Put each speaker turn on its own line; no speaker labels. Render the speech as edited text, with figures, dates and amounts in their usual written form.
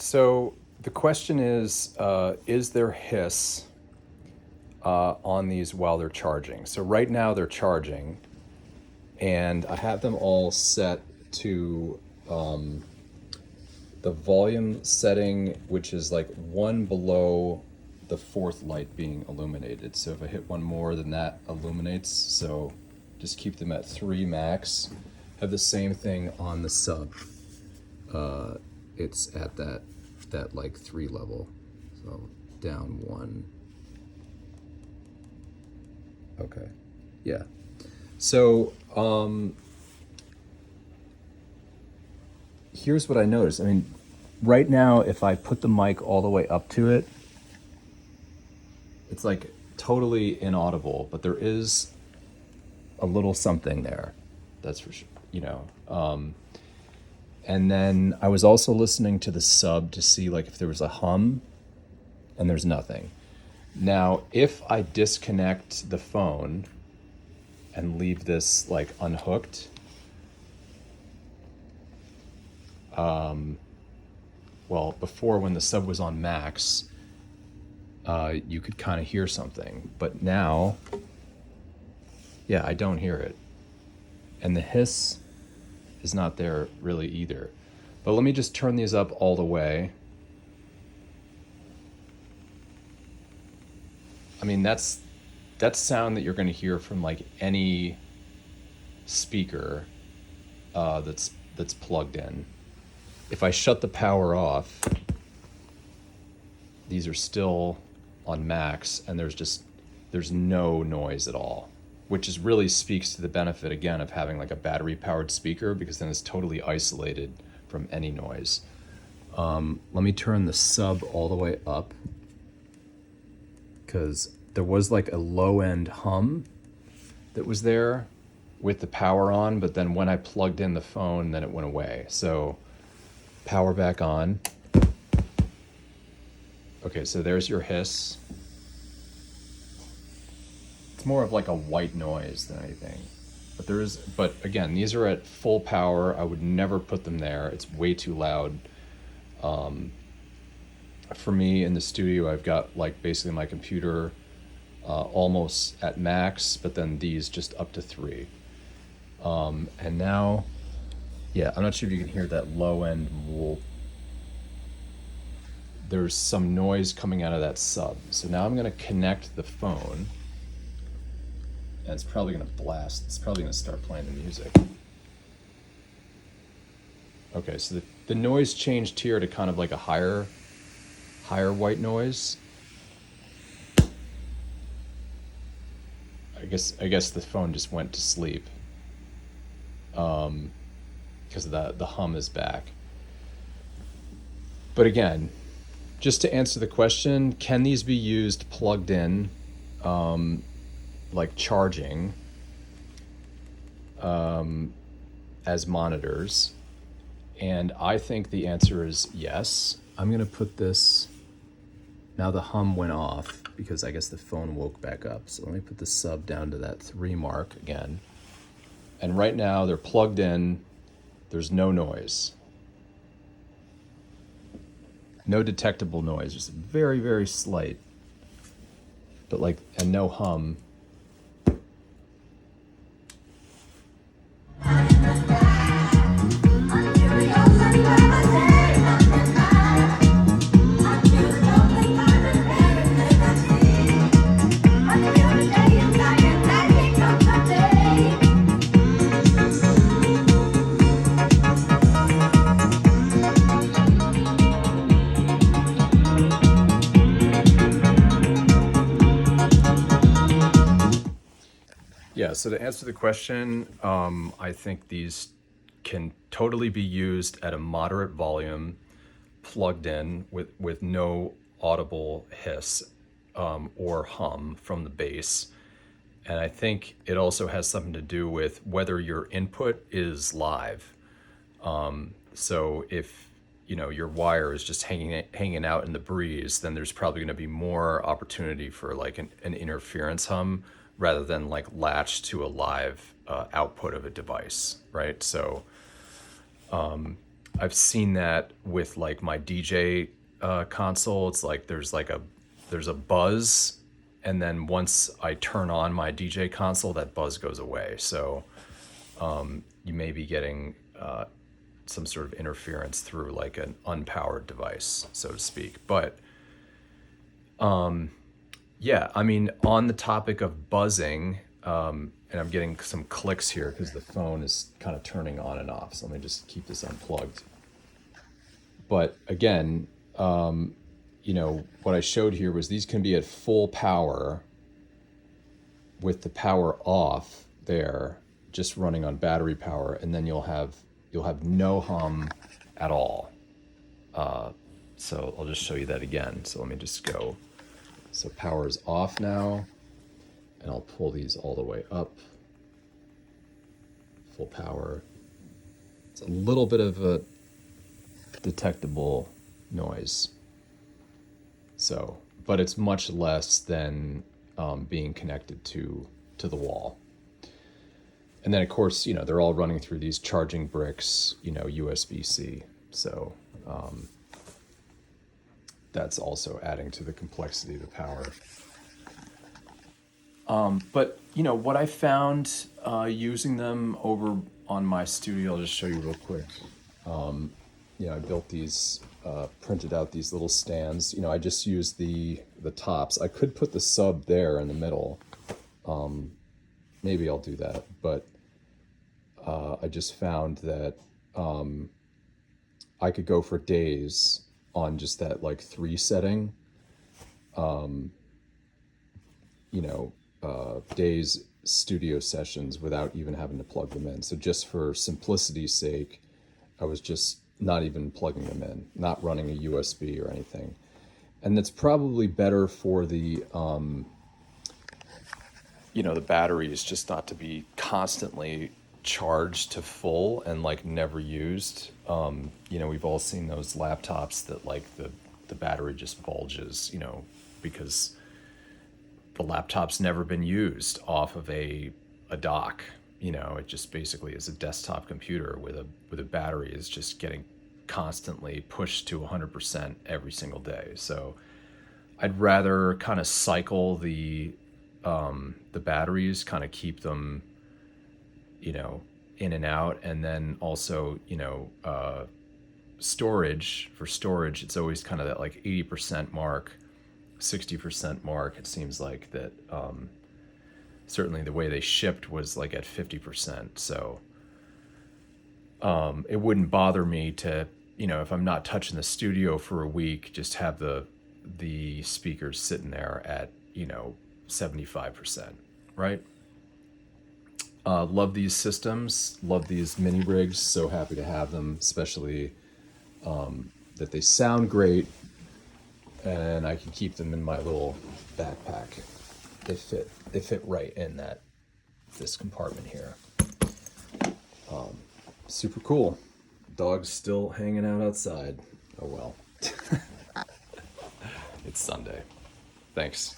So the question is there hiss on these while they're charging? So right now they're charging, and I have them all set to the volume setting, which is like one below the fourth light being illuminated. So if I hit one more, then that illuminates. So just keep them at 3 max. Have the same thing on the sub. It's at that like 3 level. So down 1. Okay. Yeah. So here's what I noticed. I mean, right now, if I put the mic all the way up to it, it's like totally inaudible, but there is a little something there. That's for sure, you know. And then I was also listening to the sub to see like if there was a hum, and there's nothing. Now, if I disconnect the phone and leave this like unhooked, well, before when the sub was on max, you could kind of hear something, but now, yeah, I don't hear it. And the hiss is not there really either. But let me just turn these up all the way. I mean, that's sound that you're going to hear from like any speaker that's plugged in. If I shut the power off, these are still on max, and there's no noise at all, which is really speaks to the benefit again of having like a battery powered speaker, because then it's totally isolated from any noise. Let me turn the sub all the way up, because there was like a low end hum that was there with the power on, but then when I plugged in the phone, then it went away. So power back on. Okay, so there's your hiss. It's more of like a white noise than anything. But again, these are at full power. I would never put them there. It's way too loud. For me in the studio, I've got like basically my computer almost at max, but then these just up to 3. And now, yeah, I'm not sure if you can hear that low end whoop. There's some noise coming out of that sub. So now I'm going to connect the phone, and it's probably going to blast. It's probably going to start playing the music. Okay, so the noise changed here to kind of like a higher white noise. I guess the phone just went to sleep because the hum is back. But again, just to answer the question, can these be used plugged in, like charging, as monitors? And I think the answer is yes. I'm gonna put this, now the hum went off because I guess the phone woke back up. So let me put the sub down to that 3 mark again. And right now they're plugged in, there's no noise. No detectable noise, just very, very slight, but like, and no hum. Yeah, so to answer the question, I think these can totally be used at a moderate volume, plugged in with no audible hiss or hum from the bass. And I think it also has something to do with whether your input is live. So if your wire is just hanging out in the breeze, then there's probably going to be more opportunity for like an interference hum rather than like latch to a live output of a device, right? So I've seen that with like my DJ console. It's like there's a buzz, and then once I turn on my DJ console, that buzz goes away. So you may be getting some sort of interference through like an unpowered device, so to speak. But yeah, I mean, on the topic of buzzing, and I'm getting some clicks here because the phone is kind of turning on and off. So let me just keep this unplugged. But again, what I showed here was these can be at full power with the power off there, just running on battery power, and then you'll have no hum at all. So I'll just show you that again. So let me just go. So power is off now, and I'll pull these all the way up. Full power. It's a little bit of a detectable noise. So, but it's much less than being connected to the wall. And then of course, they're all running through these charging bricks, USB-C. So that's also adding to the complexity of the power. But what I found using them over on my studio, I'll just show you real quick. I built these, printed out these little stands. I just used the tops. I could put the sub there in the middle. Maybe I'll do that, but I just found that I could go for days on just that like 3 setting. Days studio sessions without even having to plug them in. So just for simplicity's sake, I was just not even plugging them in, not running a USB or anything. And that's probably better for the the batteries just not to be constantly charged to full and like never used. We've all seen those laptops that like the battery just bulges, because the laptop's never been used off of a dock. It just basically is a desktop computer with a battery is just getting constantly pushed to 100% every single day. So I'd rather kind of cycle the batteries, kind of keep them, in and out, and then also, storage. For storage, it's always kind of that like 80% mark, 60% mark. It seems like that. Certainly the way they shipped was like at 50%. So it wouldn't bother me to, if I'm not touching the studio for a week, just have the speakers sitting there at, 75%, right? Love these systems, love these MiniRigs, so happy to have them, especially that they sound great, and I can keep them in my little backpack. They fit right in this compartment here. Super cool. Dog's still hanging out outside. Oh well. It's Sunday. Thanks.